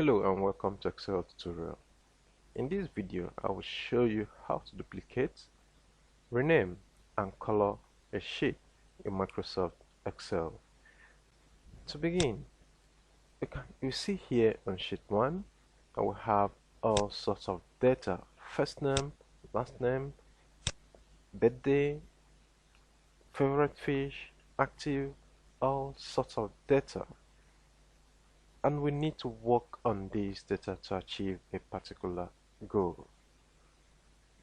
Hello and welcome to Excel tutorial. In this video, I will show you how to duplicate, rename and color a sheet in Microsoft Excel. To begin, you see here on sheet 1, I will have all sorts of data: first name, last name, birthday, favorite fish, active, all sorts of data. And we need to work on this data to achieve a particular goal.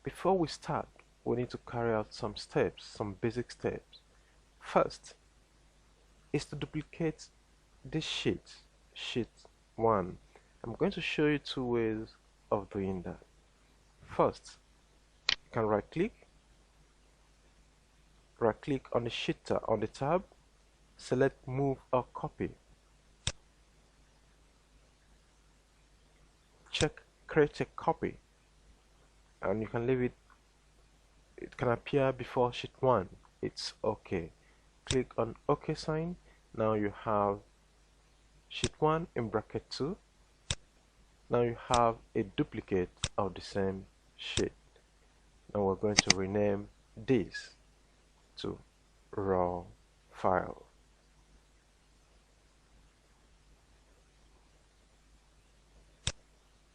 Before we start, we need to carry out some steps, some basic steps. First is to duplicate this sheet 1. I'm going to show you two ways of doing that. First, you can right click on the sheet tab, on the tab, select move or copy. Check create a copy, and you can leave it. It can appear before sheet 1. It's okay. Click on OK sign. Now you have sheet 1 in bracket 2. Now you have a duplicate of the same sheet. Now we're going to rename this to raw file.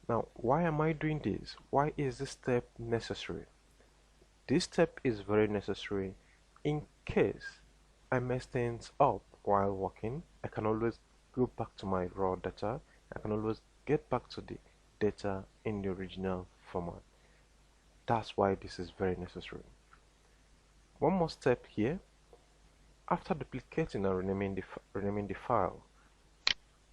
Now, why am I doing this? Why is this step necessary? This step is very necessary in case I mess things up while working. I can always go back to my raw data. I can always get back to the data in the original format. That's why this is very necessary. One more step here. After duplicating and renaming the file,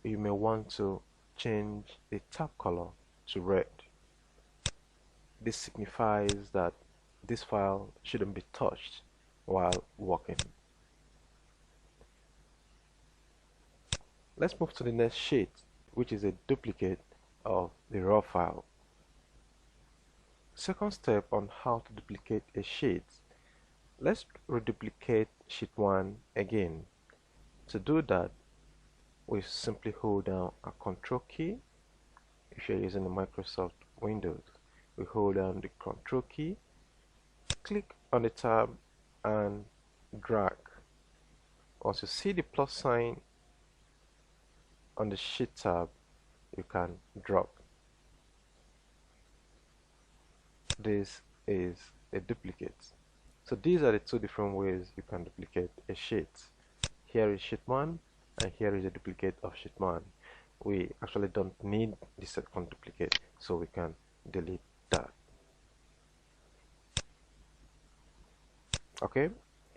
you may want to change the tab color to red. This signifies that this file shouldn't be touched while working. Let's move to the next sheet, which is a duplicate of the raw file. Second step on how to duplicate a sheet. Let's reduplicate sheet 1 again. To do that, we simply hold down a Control key. If you're using the Microsoft Windows, we hold down the Control key, click on the tab and drag. Once you see the plus sign on the sheet tab, you can drop. This is a duplicate. So these are the two different ways you can duplicate a sheet. Here is sheet 1 and here is a duplicate of sheet 1. We actually don't need the second duplicate, so we can delete that. Okay,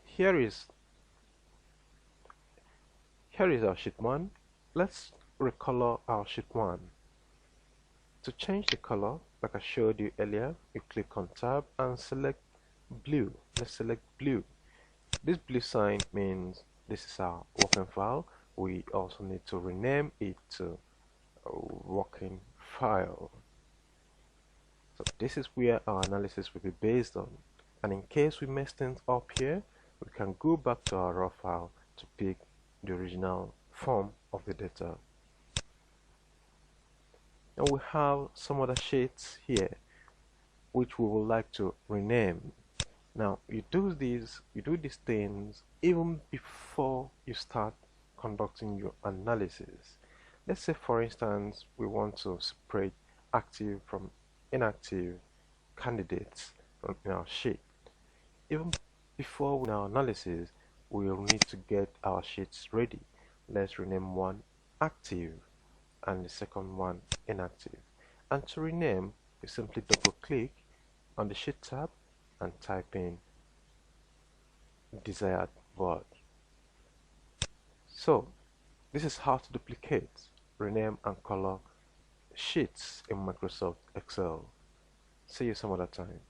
here is our sheet 1. Let's recolor our sheet 1. To change the color, like I showed you earlier, you click on tab and select blue. Let's select blue. This blue sign means this is our working file. We also need to rename it to a working file. So this is where our analysis will be based on. And in case we mess things up here, we can go back to our raw file to pick the original form of the data. And we have some other sheets here which we would like to rename. Now you do these things even before you start conducting your analysis. Let's say, for instance, we want to separate active from inactive candidates in our sheet. Even before our analysis, we will need to get our sheets ready. Let's rename one active and the second one inactive. And to rename, you simply double click on the sheet tab and type in desired word. So this is how to duplicate, rename and color sheets in Microsoft Excel. See you some other time.